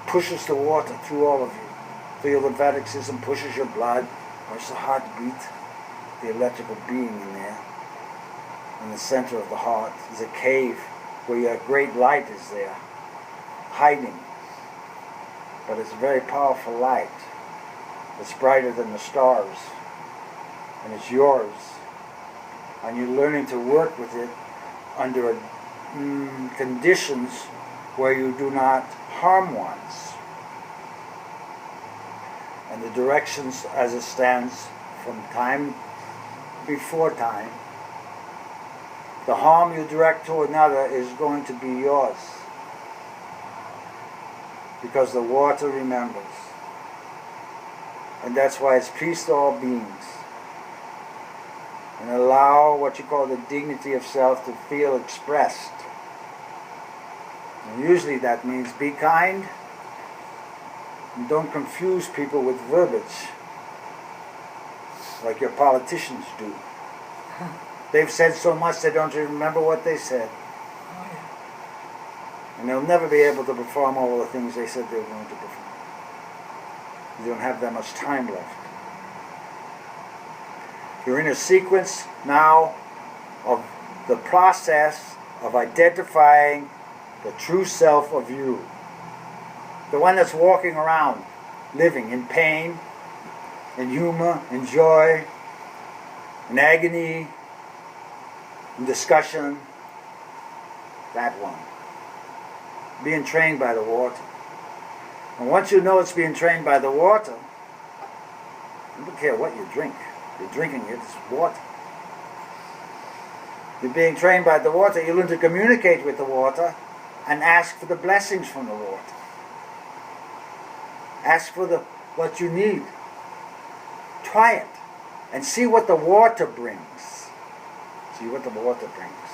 pushes the water through all of you. So your lymphatic system pushes your blood, watch the heartbeat, the electrical being in there. In the center of the heart is a cave where your great light is there, hiding. But it's a very powerful light. It's brighter than the stars. And it's yours. And you're learning to work with it under conditions where you do not harm ones. And the directions as it stands from time before time, the harm you direct to another is going to be yours. Because the water remembers. And that's why it's peace to all beings. And allow what you call the dignity of self to feel expressed. And usually that means be kind and don't confuse people with verbiage like your politicians do. They've said so much they don't even remember what they said. And they'll never be able to perform all the things they said they were going to perform. You don't have that much time left. You're in a sequence now of the process of identifying the true self of you. The one that's walking around, living in pain, in humor, in joy, in agony, in discussion. That one. Being trained by the water. And once you know it's being trained by the water, you don't care what you drink. You're drinking it, it's water. You're being trained by the water. You learn to communicate with the water and ask for the blessings from the water. Ask for what you need. Try it and see what the water brings. See what the water brings.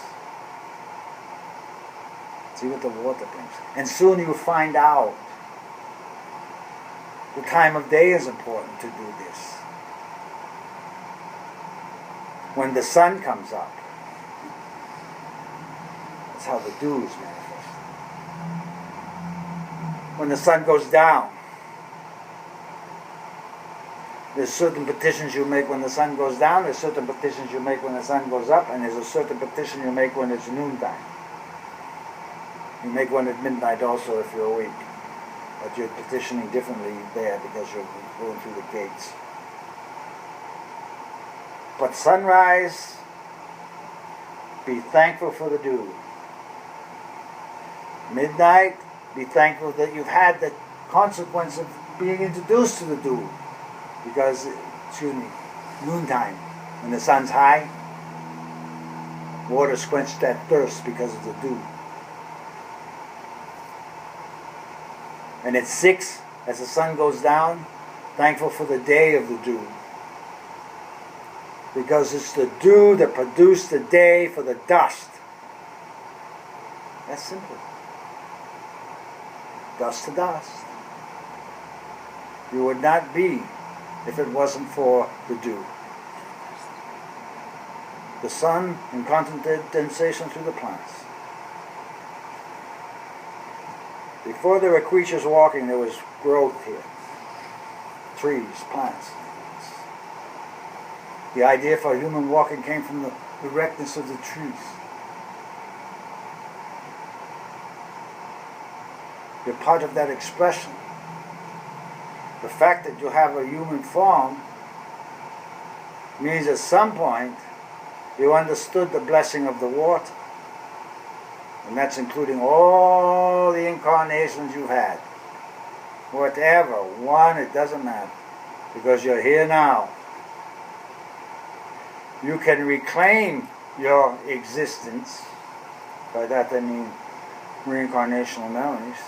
See what the water brings. And soon you'll find out the time of day is important to do this. When the sun comes up, that's how the dew is manifested. When the sun goes down, there's certain petitions you make when the sun goes down, there's certain petitions you make when the sun goes up, and there's a certain petition you make when it's noontime. You make one at midnight also if you're awake. But you're petitioning differently there because you're going through the gates. But sunrise, be thankful for the dew. Midnight, be thankful that you've had the consequence of being introduced to the dew. Because, noontime, when the sun's high, water's quenched that thirst because of the dew. And at 6, as the sun goes down, thankful for the day of the dew. Because it's the dew that produced the day for the dust. That's simple. Dust to dust. You would not be if it wasn't for the dew. The sun and condensation through the plants. Before there were creatures walking, there was growth here. Trees, plants. The idea for human walking came from the erectness of the trees. You're part of that expression. The fact that you have a human form means at some point you understood the blessing of the water. And that's including all the incarnations you've had. Whatever, one, it doesn't matter. Because you're here now. You can reclaim your existence. By that I mean reincarnational memories.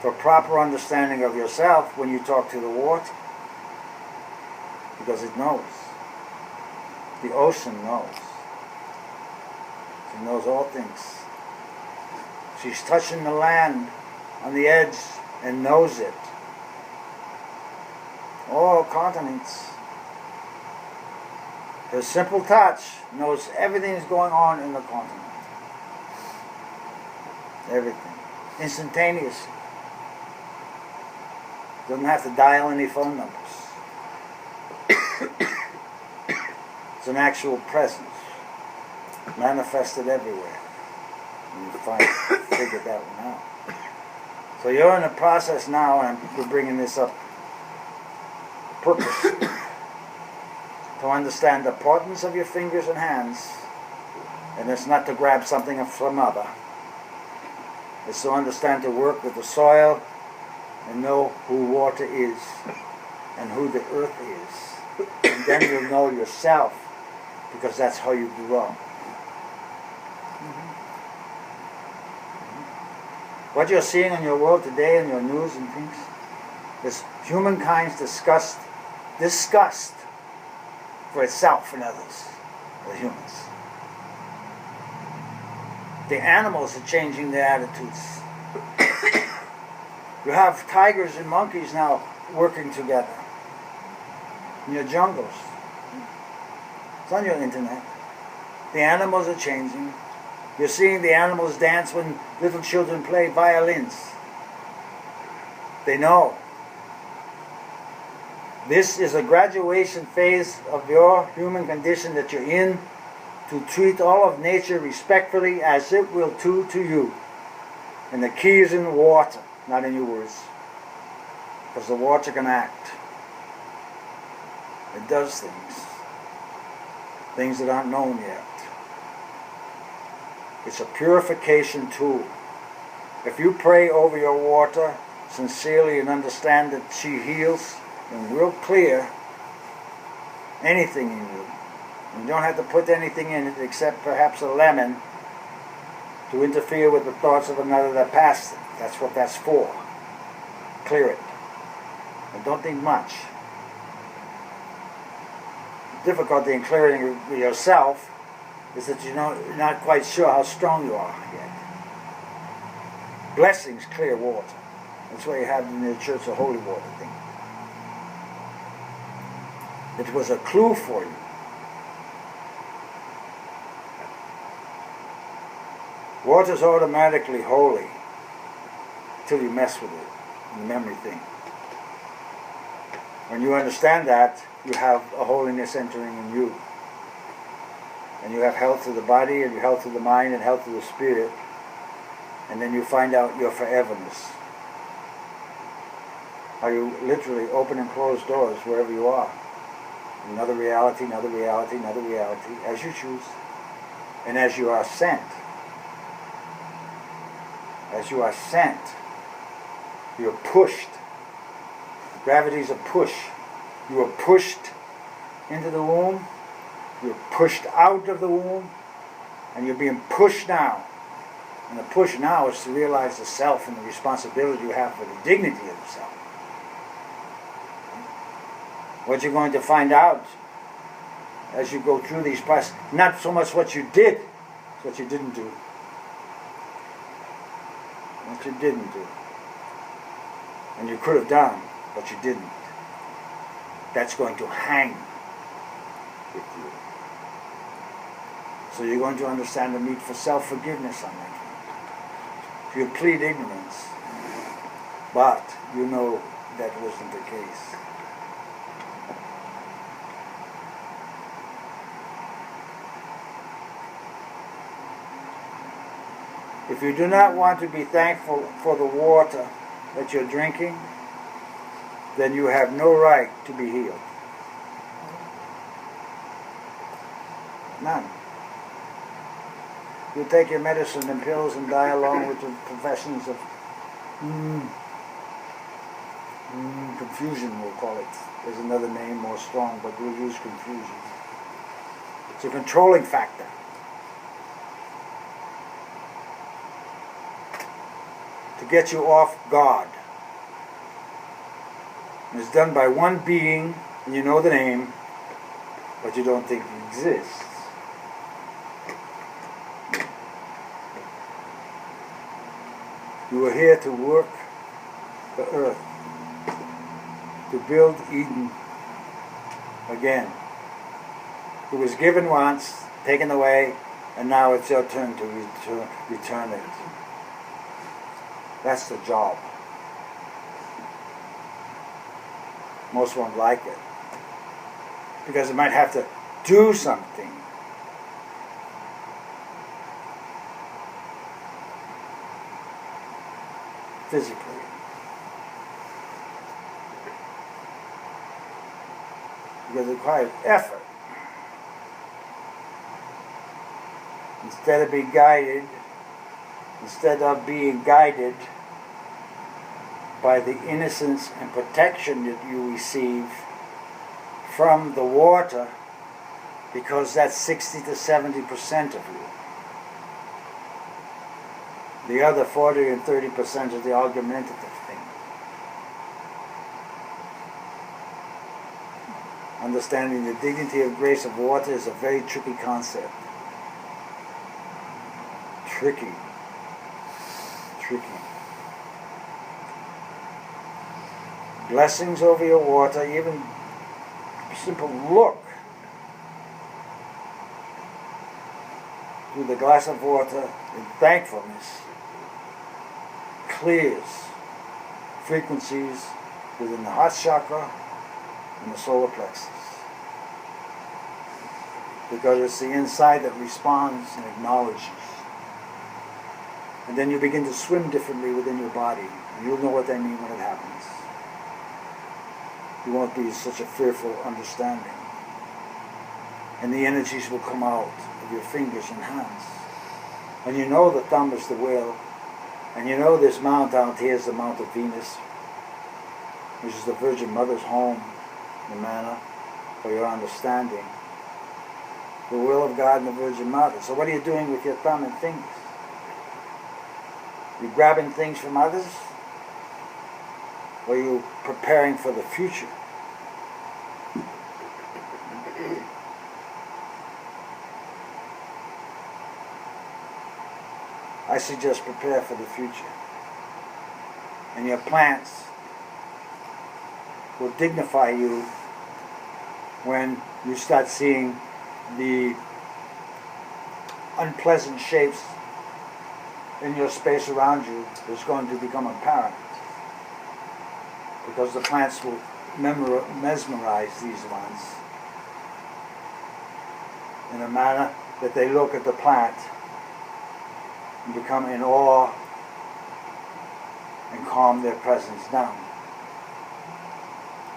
For proper understanding of yourself when you talk to the water. Because it knows. The ocean knows. She knows all things. She's touching the land on the edge and knows it. All continents. Her simple touch knows everything that's going on in the continent. Everything. Instantaneously. Doesn't have to dial any phone numbers. It's an actual presence, manifested everywhere. And you figure that one out. So you're in a process now, and we're bringing this up purpose to understand the importance of your fingers and hands, and it's not to grab something from other. It's to understand to work with the soil and know who water is and who the earth is. And then you'll know yourself, because that's how you grow. What you're seeing in your world today, in your news and things, is humankind's disgust for itself and others, the humans. The animals are changing their attitudes. You have tigers and monkeys now working together in your jungles. It's on your internet. The animals are changing. You're seeing the animals dance when little children play violins. They know. This is a graduation phase of your human condition that you're in, to treat all of nature respectfully as it will to you. And the key is in the water, not in your words. Because the water can act. It does things that aren't known yet. It's a purification tool. If you pray over your water sincerely and understand that she heals and will clear anything in you, and you don't have to put anything in it except perhaps a lemon to interfere with the thoughts of another that passed it. That's what that's for. Clear it. And don't think much. The difficulty in clearing yourself is that you're not quite sure how strong you are yet. Blessings clear water. That's why you have in the church a holy water thing. It was a clue for you. Water's automatically holy until you mess with it, the memory thing. When you understand that, you have a holiness entering in you. And you have health to the body, and you health to the mind, and health to the spirit. And then you find out your foreverness. How you literally open and close doors wherever you are. Another reality, another reality, another reality, as you choose. And as you are sent. As you are sent, you're pushed. Gravity's a push. You are pushed into the womb. You're pushed out of the womb. And you're being pushed now. And the push now is to realize the self and the responsibility you have for the dignity of the self. What you're going to find out as you go through these processes, not so much what you did, it's what you didn't do. What you didn't do. And you could have done, but you didn't. That's going to hang with you. So you're going to understand the need for self-forgiveness on that. You plead ignorance, but you know that wasn't the case. If you do not want to be thankful for the water that you're drinking, then you have no right to be healed. None. You take your medicine and pills and die along with the professions of confusion, we'll call it. There's another name more strong, but we'll use confusion. It's a controlling factor. To get you off guard. And it's done by one being, and you know the name, but you don't think it exists. You are here to work the earth, to build Eden again. It was given once, taken away, and now it's your turn to return it. That's the job. Most won't like it. Because it might have to do something. Physically. Because it requires effort. Instead of being guided by the innocence and protection that you receive from the water, because that's 60 to 70% of you. The other 40 and 30% is the argumentative thing. Understanding the dignity of grace of water is a very tricky concept. Tricky. Blessings over your water, even a simple look through the glass of water in thankfulness clears frequencies within the heart chakra and the solar plexus. Because it's the inside that responds and acknowledges. And then you begin to swim differently within your body. And you'll know what I mean when it happens. You won't be such a fearful understanding. And the energies will come out of your fingers and hands. And you know the thumb is the whale. And you know this mount out here is the Mount of Venus, which is the Virgin Mother's home, the manna for your understanding. The will of God and the Virgin Mother. So what are you doing with your thumb and fingers? You grabbing things from others? Or are you preparing for the future? I suggest prepare for the future. And your plants will dignify you when you start seeing the unpleasant shapes in your space around you is going to become apparent. Because the plants will mesmerize these ones in a manner that they look at the plant and become in awe and calm their presence down.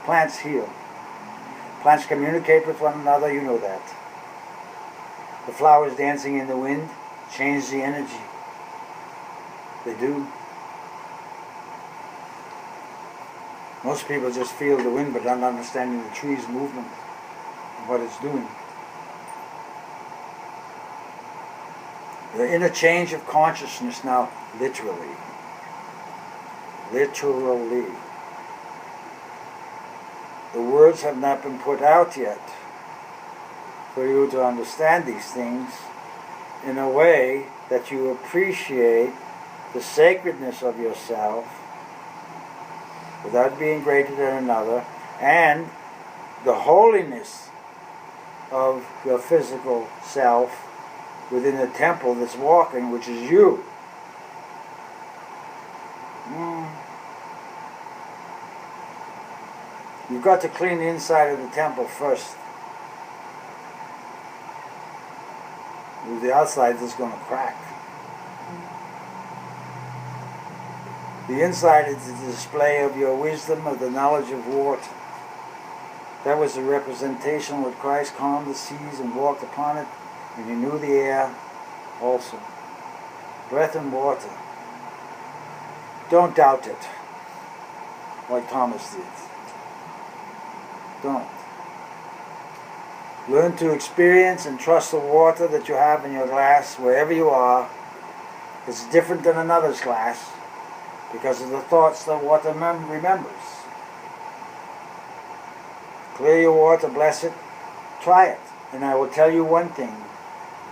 Plants heal. Plants communicate with one another, you know that. The flowers dancing in the wind change the energy. They do. Most people just feel the wind but don't understand the tree's movement and what it's doing. The interchange of consciousness now, literally. Literally. The words have not been put out yet for you to understand these things in a way that you appreciate the sacredness of yourself without being greater than another, and the holiness of your physical self within the temple that's walking, which is you. You've got to clean the inside of the temple first. The outside is going to crack. The inside is the display of your wisdom, of the knowledge of water. That was the representation when Christ calmed the seas and walked upon it, and he knew the air also. Breath and water. Don't doubt it, like Thomas did. Don't. Learn to experience and trust the water that you have in your glass wherever you are. It's different than another's glass because of the thoughts the water remembers. Clear your water, bless it, try it. And I will tell you one thing.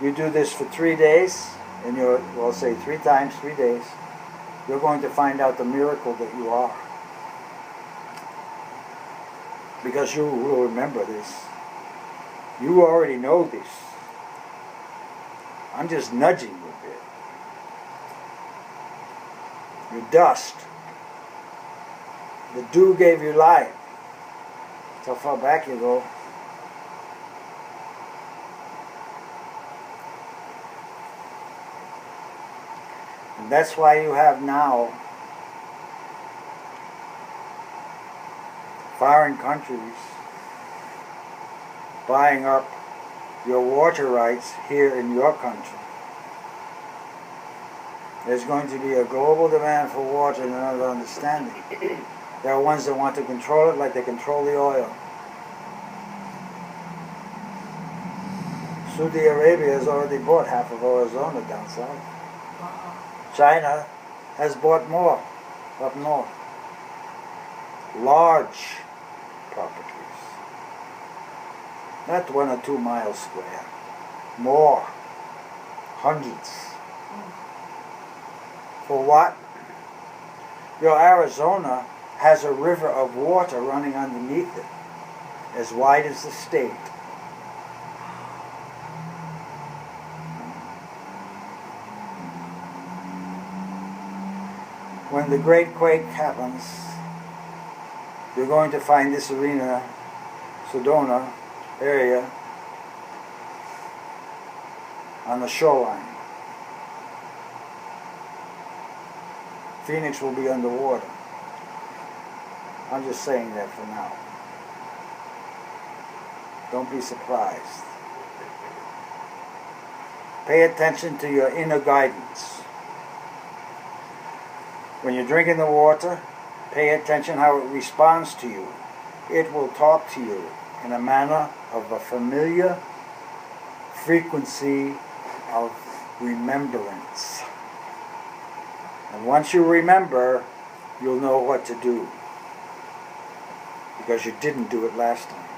You do this for 3 days, and well, say 3 times, 3 days, you're going to find out the miracle that you are. Because you will remember this. You already know this. I'm just nudging you a bit. You're dust. The dew gave you life. how far back you go. And that's why you have now foreign countries buying up your water rights here in your country. There's going to be a global demand for water and another understanding. There are ones that want to control it like they control the oil. Saudi Arabia has already bought half of Arizona down south. China has bought more up north. Large properties. Not 1 or 2 miles square. More. Hundreds. For what? Your Arizona has a river of water running underneath it, as wide as the state. When the great quake happens, you're going to find this arena, Sedona area, on the shoreline. Phoenix will be underwater. I'm just saying that for now. Don't be surprised. Pay attention to your inner guidance. When you're drinking the water, pay attention how it responds to you. It will talk to you in a manner of a familiar frequency of remembrance. And once you remember, you'll know what to do. Because you didn't do it last time.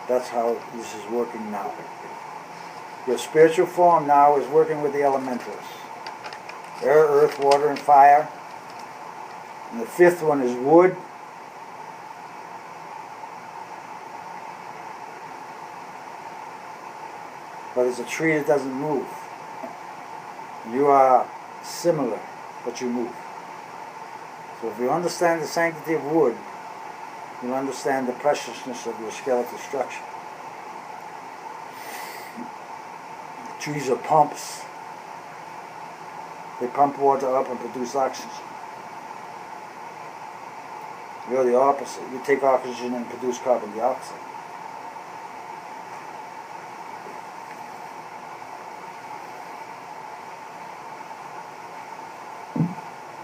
That's how this is working now. Your spiritual form now is working with the elementals. Air, earth, water, and fire. And the fifth one is wood. But it's a tree that doesn't move. You are similar, but you move. So if you understand the sanctity of wood, you'll understand the preciousness of your skeletal structure. The trees are pumps. They pump water up and produce oxygen. You're the opposite. You take oxygen and produce carbon dioxide.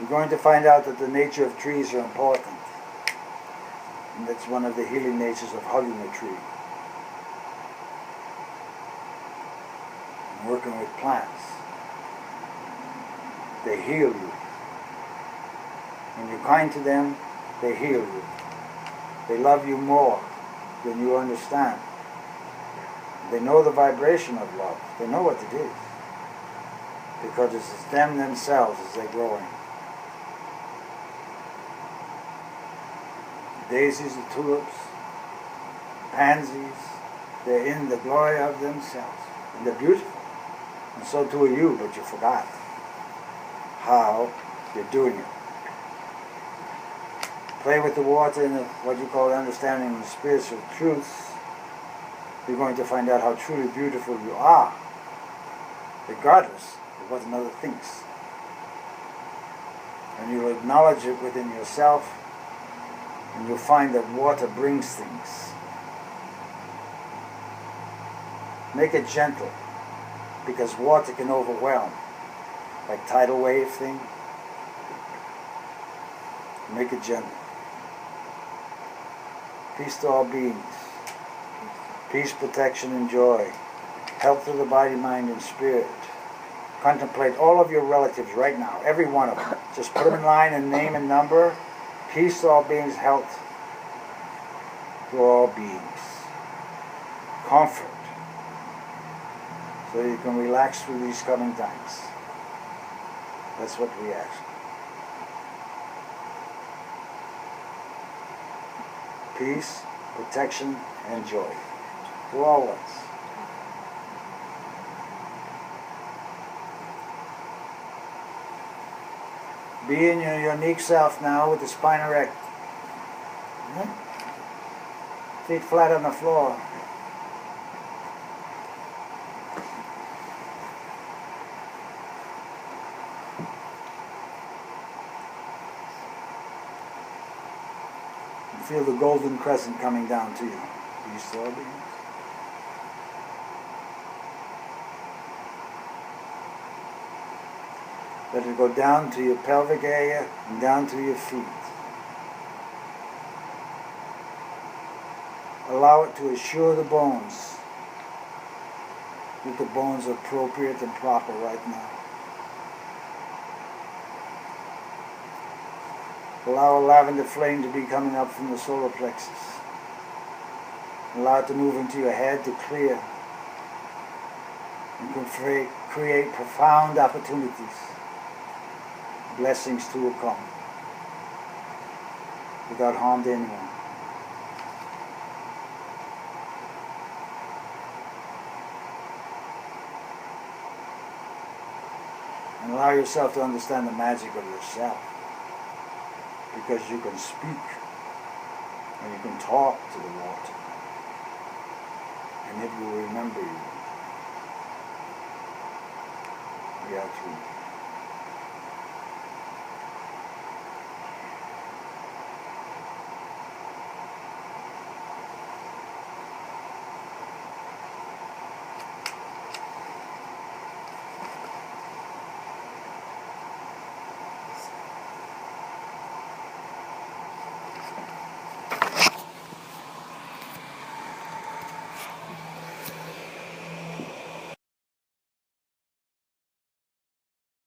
You're going to find out that the nature of trees are important. And that's one of the healing natures of hugging a tree. And working with plants. They heal you. When you're kind to them, they heal you. They love you more than you understand. They know the vibration of love. They know what it is. Because it's them themselves as they're growing. Daisies, the tulips, pansies, they're in the glory of themselves. And they're beautiful. And so too are you, but you forgot how you're doing it. Play with the water in what you call understanding the spiritual truths. You're going to find out how truly beautiful you are, regardless of what another thinks. And you'll acknowledge it within yourself, and you'll find that water brings things. Make it gentle, because water can overwhelm, like tidal wave thing. Make it gentle. Peace to all beings. Peace, protection, and joy. Health to the body, mind, and spirit. Contemplate all of your relatives right now, every one of them. Just put them in line and name and number. Peace to all beings, health to all beings. Comfort. So you can relax through these coming times. That's what we ask. Peace, protection, and joy. To all of us. Be in your unique self now with the spine erect. Feet flat on the floor. Feel the golden crescent coming down to you. Do you still be? Let it go down to your pelvic area and down to your feet. Allow it to assure the bones that the bones are appropriate and proper right now. Allow a lavender flame to be coming up from the solar plexus. Allow it to move into your head to clear and create profound opportunities, blessings to come without harm to anyone. And allow yourself to understand the magic of yourself. Because you can speak and you can talk to the water, and it will remember you. We are through.